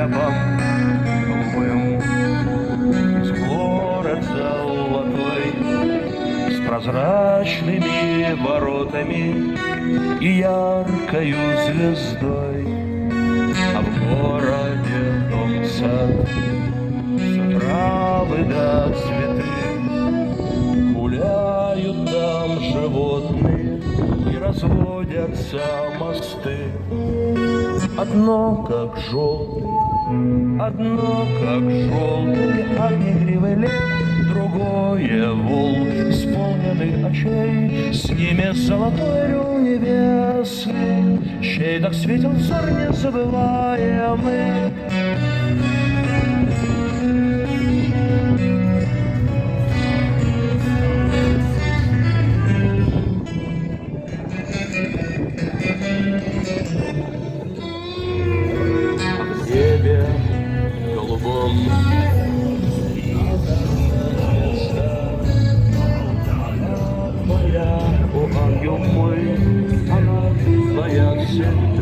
небом голубым, из город золотой, с прозрачными воротами и яркою звездой. А в городе дом, сад, все травы да цветы, гуляют там животные и разводятся мосты. Одно как желтый, огнегривый лев, другое волк, исполненный очей, с ними золотой рю небесный, чей так светил взор незабываемый. В небе голубом звезда, она твоя, о ангел мой, она твоя цель.